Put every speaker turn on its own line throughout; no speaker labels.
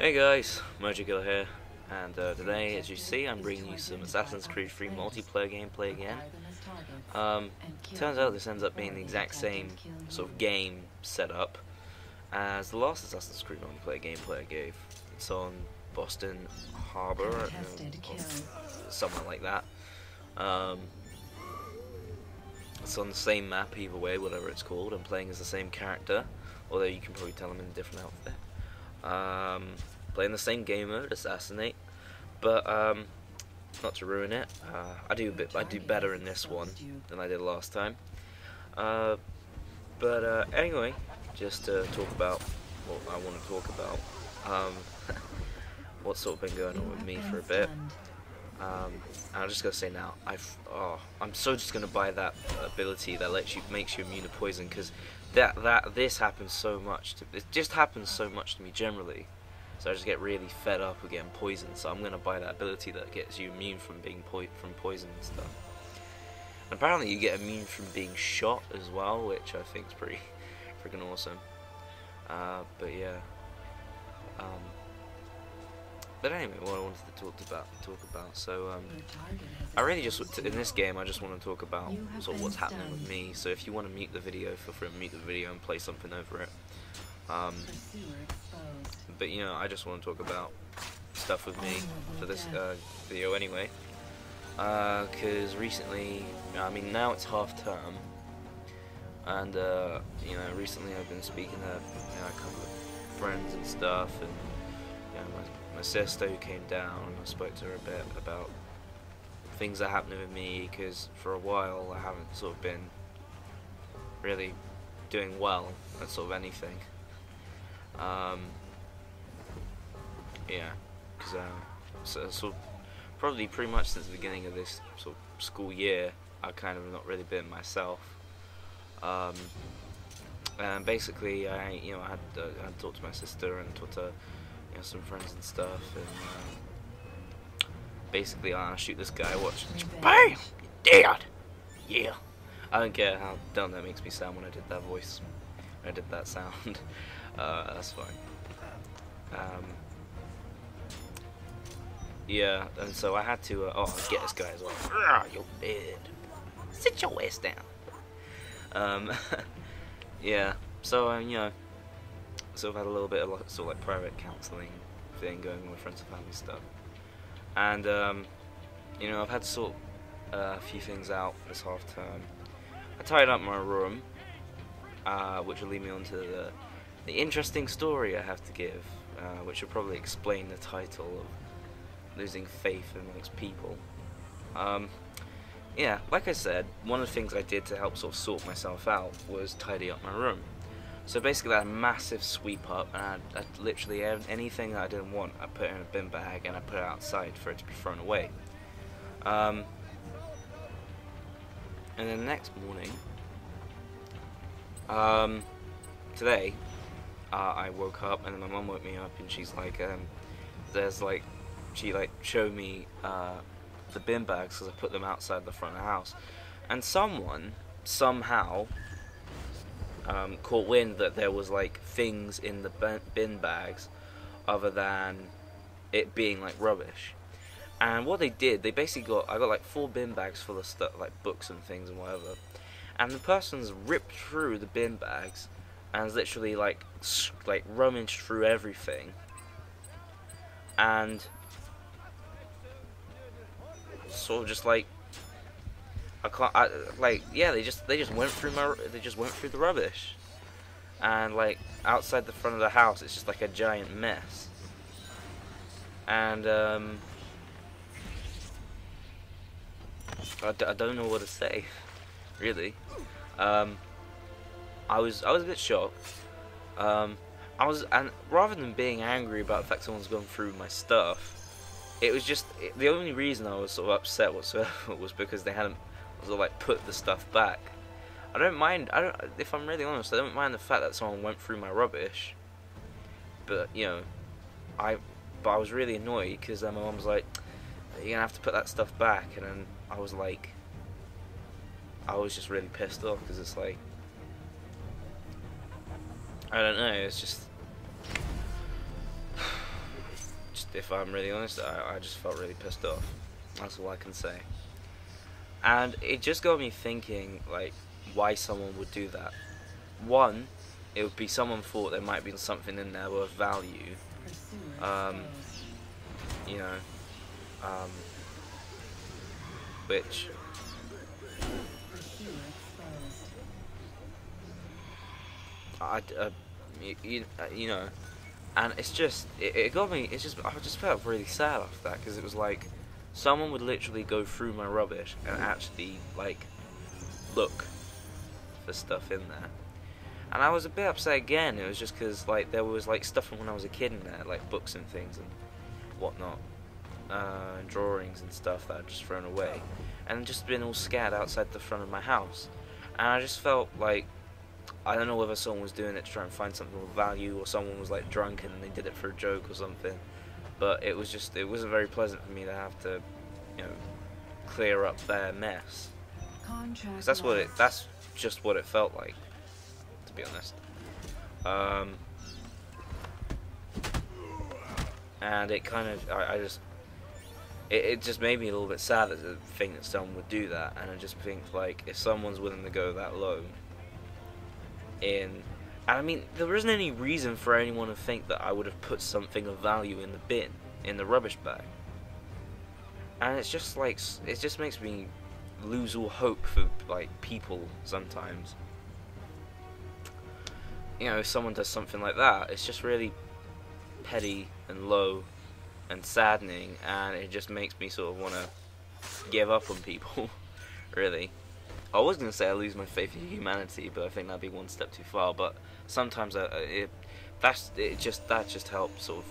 Hey guys, Killer here, and today, as you see, I'm bringing you some Assassin's Creed 3 multiplayer gameplay again. Turns out this ends up being the exact same sort of game setup as the last Assassin's Creed multiplayer gameplay I gave. It's on Boston Harbor, or somewhere like that. It's on the same map either way, whatever it's called. I'm playing as the same character, although you can probably tell I'm in a different outfit. Playing the same game mode, Assassinate, but not to ruin it, I do better in this one than I did last time. Anyway, just to talk about what I want to talk about, what's sort of been going on with me for a bit. I'm just gonna say now, I'm so just gonna buy that ability that makes you immune to poison, because this happens so much. It just happens so much to me generally, so I just get really fed up with getting poisoned. So I'm gonna buy that ability that gets you immune from being from poison and stuff. And apparently you get immune from being shot as well, which I think is pretty freaking awesome. But yeah. But anyway, what I wanted to talk about. So I really just in this game I just want to talk about sort of what's happening with me. So if you want to mute the video, feel free to mute the video and play something over it. But you know, I just want to talk about stuff with me for this video anyway. Because recently, I mean, now it's half term, and you know, recently I've been speaking to a couple of friends and stuff, and you know, my sister who came down, I spoke to her a bit about things that are happening with me, because for a while I haven't sort of been really doing well at sort of anything. Yeah, because so probably pretty much since the beginning of this sort of school year, I've kind of not really been myself. And basically, I had talked to my sister and talked to some friends and stuff, and basically I shoot this guy, watch, BAM! Dead! Yeah. I don't care how dumb that makes me sound when I did that voice. I did that sound. That's fine. Yeah, and so I had to, get this guy as well. You're dead. Sit your ass down. Yeah, so, you know, sort of had a little bit of sort of like private counselling thing going on with friends and family stuff, and you know, I've had to sort a few things out this half term. I tied up my room, which will lead me on to the interesting story I have to give, which will probably explain the title of Losing Faith Amongst People. Yeah, like I said, one of the things I did to help sort of sort myself out was tidy up my room. So basically I had a massive sweep up, and I literally anything that I didn't want, I put it in a bin bag and I put it outside for it to be thrown away. And then the next morning, today, I woke up, and then my mum woke me up, and she's like, she showed me the bin bags, because I put them outside the front of the house, and someone somehow caught wind that there was like things in the bin bags other than it being like rubbish. And what they did, they basically I got like 4 bin bags full of stuff, like books and things and whatever, and the person's ripped through the bin bags and has literally like rummaged through everything, and sort of just like they just went through the rubbish, and like outside the front of the house it's just like a giant mess. And I don't know what to say, really. I was a bit shocked. And rather than being angry about the fact someone's gone through my stuff, it was just the only reason I was sort of upset whatsoever was because they hadn't sort of like put the stuff back. I don't mind. If I'm really honest, I don't mind the fact that someone went through my rubbish. But you know, I was really annoyed because then my mum was like, "You're gonna have to put that stuff back," and then I was just really pissed off, because it's like, I don't know. It's just if I'm really honest, I just felt really pissed off. That's all I can say. And it just got me thinking, like, why someone would do that. One, it would be someone thought there might be something in there worth value. You know, which you know, and it's just it got me. It's just I just felt really sad after that, because it was like someone would literally go through my rubbish and actually like look for stuff in there. And I was a bit upset again. It was just because like there was like stuff from when I was a kid in there, like books and things and whatnot, and drawings and stuff that I'd just thrown away, and just been all scared outside the front of my house. And I just felt like, I don't know whether someone was doing it to try and find something of value, or someone was like drunk and they did it for a joke or something. But it wasn't very pleasant for me to have to, you know, clear up their mess. Because that's just what it felt like, to be honest. And it kind of, it just made me a little bit sad to think that someone would do that. And I just think, like, if someone's willing to go that low and I mean, there isn't any reason for anyone to think that I would have put something of value in the bin, in the rubbish bag. And it's just like, it just makes me lose all hope for like people sometimes. You know, if someone does something like that, it's just really petty and low and saddening, and it just makes me sort of want to give up on people, really. I was going to say I lose my faith in humanity, but I think that'd be one step too far. But sometimes that just helps sort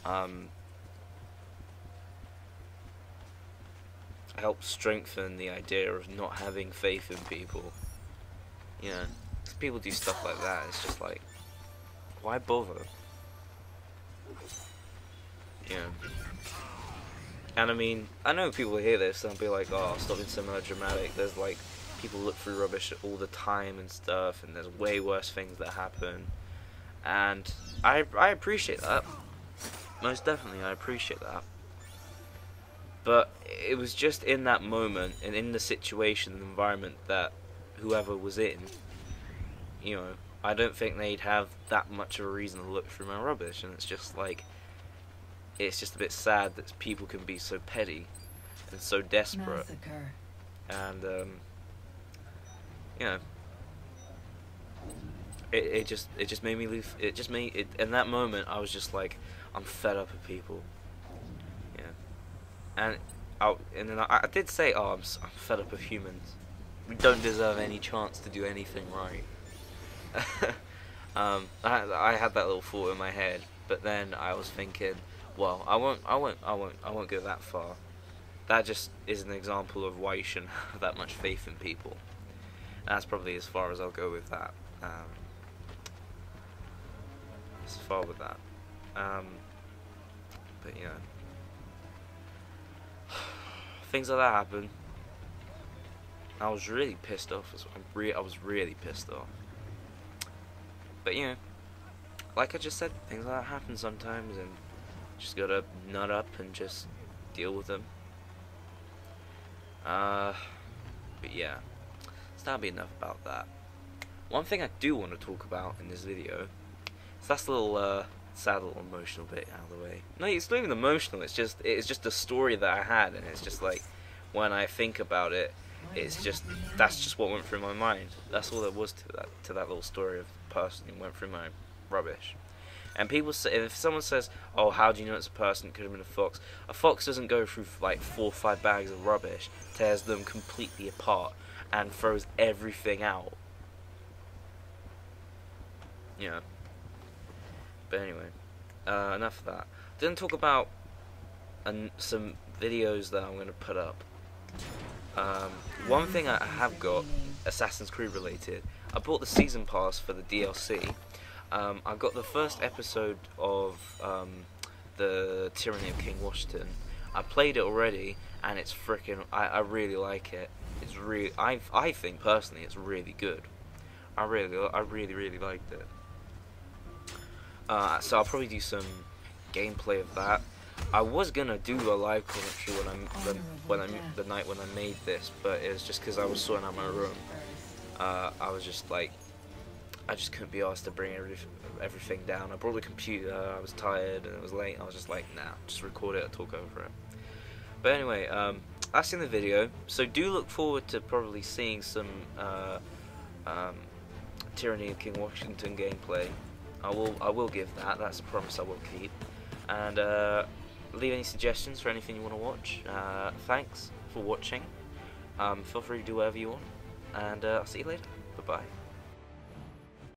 of help strengthen the idea of not having faith in people. You know, 'cause people do stuff like that. It's just like, why bother? You know. And I mean, I know people hear this and they'll be like, oh, stop being so melodramatic. There's like, people look through rubbish all the time and stuff, and there's way worse things that happen. And I appreciate that. Most definitely, I appreciate that. But it was just in that moment, and in the situation and environment that whoever was in, you know, I don't think they'd have that much of a reason to look through my rubbish. And it's just like, it's just a bit sad that people can be so petty and so desperate.
Massacre.
And you know, it just made me leave. It just made it. In that moment, I was just like, I'm fed up of people. Yeah. And then I did say, oh, I'm fed up of humans. We don't deserve any chance to do anything right. I had that little thought in my head, but then I was thinking, well, I won't go that far. That just is an example of why you shouldn't have that much faith in people. And that's probably as far as I'll go with that. As far with that. But you know, things like that happen. I was really pissed off. I was really pissed off. But you know, like I just said, things like that happen sometimes, and just gotta nut up and just deal with them. But yeah, so that'll be enough about that. One thing I do want to talk about in this video, so that's a little sad little emotional bit out of the way. No, it's not even emotional. It's just a story that I had, and it's just like, when I think about it, it's just, that's just what went through my mind. That's all there was to that little story of the person who went through my rubbish. And people say, if someone says, oh, how do you know it's a person? It could have been a fox doesn't go through like 4 or 5 bags of rubbish, tears them completely apart, and throws everything out. You know. But anyway, enough of that. Didn't talk about some videos that I'm going to put up. One thing I have got, Assassin's Creed related, I bought the season pass for the DLC. I got the first episode of the Tyranny of King Washington. I played it already, and it's freaking. I really like it. It's really. I think personally, it's really good. I really liked it. So I'll probably do some gameplay of that. I was gonna do a live commentary the night when I made this, but it was just because I was sorting out my room. I was just like, I just couldn't be asked to bring everything down. I brought the computer. I was tired and it was late. I was just like, nah, just record it and talk over it. But anyway, that's in the video. So do look forward to probably seeing some Tyranny of King Washington gameplay. I will give that. That's a promise I will keep. And leave any suggestions for anything you want to watch. Thanks for watching. Feel free to do whatever you want. And I'll see you later. Bye bye.